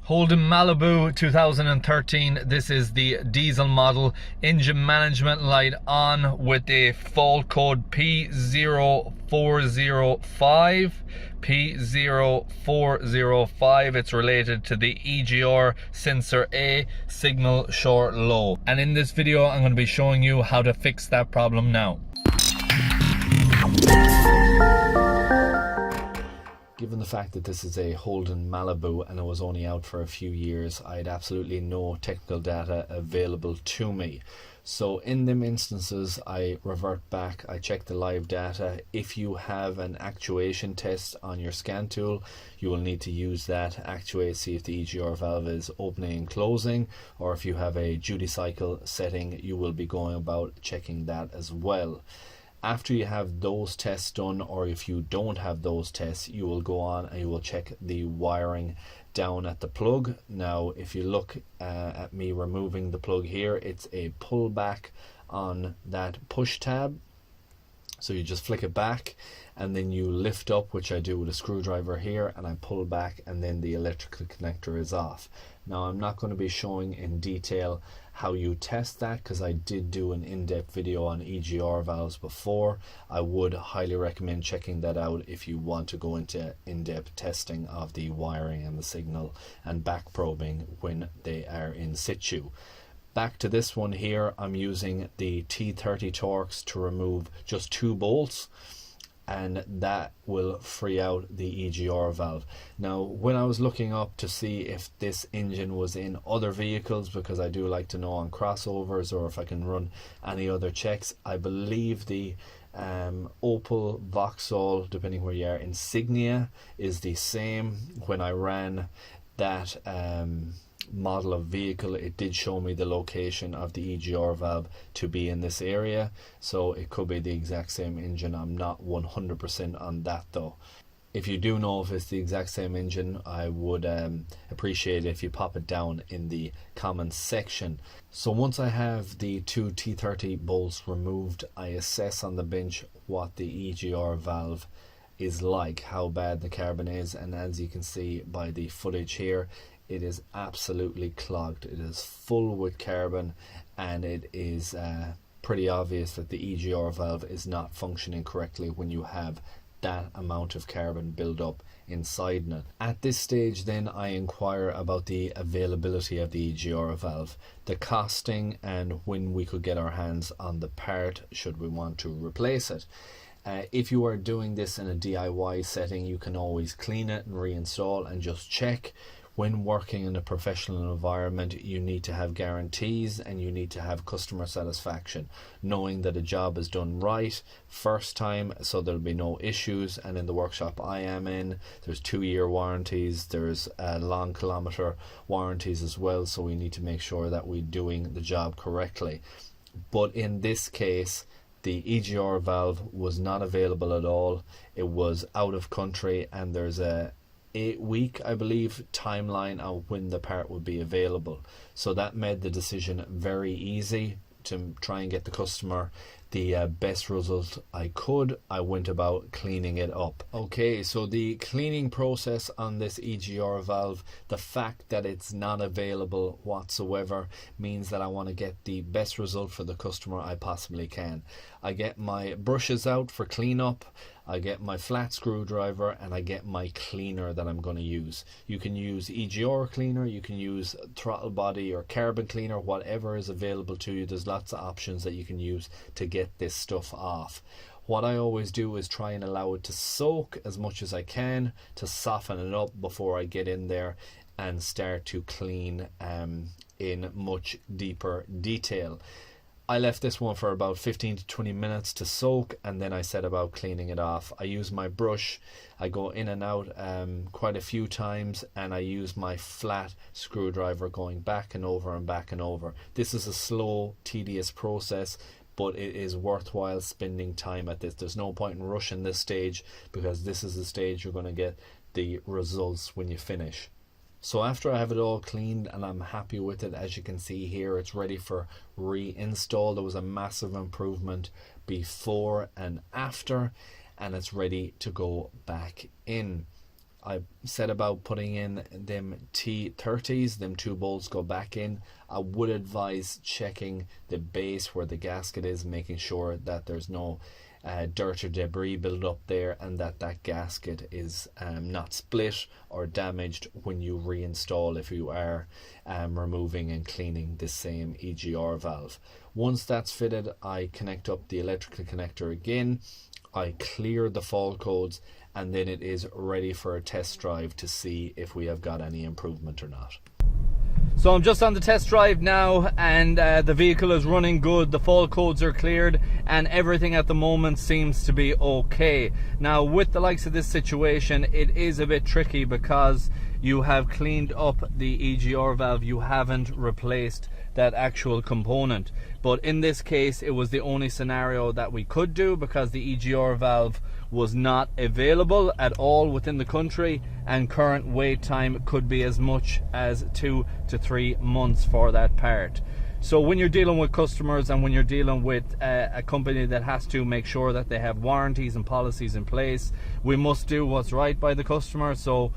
Holden Malibu 2013. This is the diesel model. Engine management light on with a fault code P0405. P0405. It's related to the EGR sensor A, signal short low. And in this video I'm going to be showing you how to fix that problem now. Given the fact that this is a Holden Malibu and it was only out for a few years, I had absolutely no technical data available to me. So in them instances, I revert back, I check the live data. If you have an actuation test on your scan tool, you will need to use that, actuate, see if the EGR valve is opening and closing, or if you have a duty cycle setting, you will be going about checking that as well. After you have those tests done, or if you don't have those tests, you will go on and you will check the wiring down at the plug. Now if you look at me removing the plug here, it's a pullback on that push tab. So you just flick it back and then you lift up, which I do with a screwdriver here, and I pull back and then the electrical connector is off. Now I'm not going to be showing in detail how you test that because I did do an in-depth video on EGR valves before. I would highly recommend checking that out if you want to go into in-depth testing of the wiring and the signal and back probing when they are in situ. Back to this one here, I'm using the T30 Torx to remove just 2 bolts, and that will free out the EGR valve. Now when I was looking up to see if this engine was in other vehicles, because I do like to know on crossovers or if I can run any other checks, I believe the Opel Vauxhall, depending where you are, Insignia is the same. When I ran that model of vehicle, it did show me the location of the EGR valve to be in this area, so it could be the exact same engine. I'm not 100% on that though. If you do know if it's the exact same engine, I would appreciate it if you pop it down in the comments section. So once I have the 2 T30 bolts removed, I assess on the bench what the EGR valve is like, how bad the carbon is, and as you can see by the footage here, it is absolutely clogged. It is full with carbon, and it is pretty obvious that the EGR valve is not functioning correctly when you have that amount of carbon build up inside it. At this stage then I inquire about the availability of the EGR valve, the costing, and when we could get our hands on the part should we want to replace it. If you are doing this in a DIY setting, you can always clean it and reinstall and just check. When working in a professional environment, you need to have guarantees and you need to have customer satisfaction, knowing that a job is done right first time, so there'll be no issues. And in the workshop I am in, there's 2-year warranties, there's long kilometer warranties as well, so we need to make sure that we're doing the job correctly. But in this case, the EGR valve was not available at all. It was out of country, and there's a 8-week, I believe, timeline of when the part would be available. So that made the decision very easy to try and get the customer the best result I could. I went about cleaning it up. Okay, so the cleaning process on this EGR valve, the fact that it's not available whatsoever means that I want to get the best result for the customer I possibly can. I get my brushes out for cleanup, I get my flat screwdriver, and I get my cleaner that I'm going to use. You can use EGR cleaner, you can use throttle body or carbon cleaner, whatever is available to you. There's lots of options that you can use to get this stuff off. What I always do is try and allow it to soak as much as I can to soften it up before I get in there and start to clean in much deeper detail. I left this one for about 15 to 20 minutes to soak, and then I set about cleaning it off. I use my brush, I go in and out quite a few times, and I use my flat screwdriver going back and over and back and over. This is a slow, tedious process, but it is worthwhile spending time at this. There's no point in rushing this stage, because this is the stage you're going to get the results when you finish. So after I have it all cleaned and I'm happy with it, as you can see here, it's ready for reinstall. There was a massive improvement before and after, and it's ready to go back in. I set about putting in them T30s, them 2 bolts go back in. I would advise checking the base where the gasket is, making sure that there's no dirt or debris build up there, and that gasket is not split or damaged when you reinstall, if you are removing and cleaning the same EGR valve. Once that's fitted, I connect up the electrical connector again, I clear the fault codes, and then it is ready for a test drive to see if we have got any improvement or not. So I'm just on the test drive now, and the vehicle is running good, the fault codes are cleared, and everything at the moment seems to be okay. Now with the likes of this situation, it is a bit tricky because you have cleaned up the EGR valve, you haven't replaced that actual component. But in this case, it was the only scenario that we could do because the EGR valve was not available at all within the country, and current wait time could be as much as 2 to 3 months for that part. So when you're dealing with customers and when you're dealing with a company that has to make sure that they have warranties and policies in place, we must do what's right by the customer. So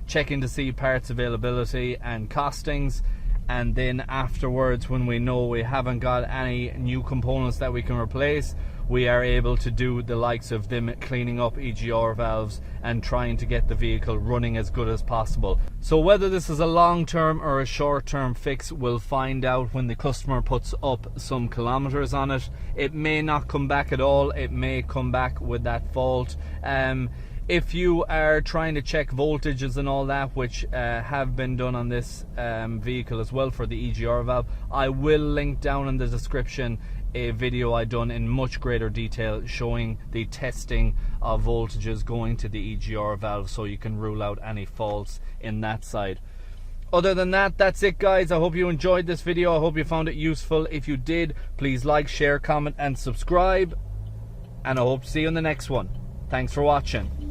checking to see parts availability and costings, and then afterwards, when we know we haven't got any new components that we can replace, we are able to do the likes of them cleaning up EGR valves and trying to get the vehicle running as good as possible. So whether this is a long-term or a short-term fix, we'll find out when the customer puts up some kilometers on it. It may not come back at all, it may come back with that fault. If you are trying to check voltages and all that, which have been done on this vehicle as well for the EGR valve, I will link down in the description a video I done in much greater detail showing the testing of voltages going to the EGR valve, so you can rule out any faults in that side. Other than that, that's it guys. I hope you enjoyed this video. I hope you found it useful. If you did, please like, share, comment and subscribe, and I hope to see you in the next one. Thanks for watching.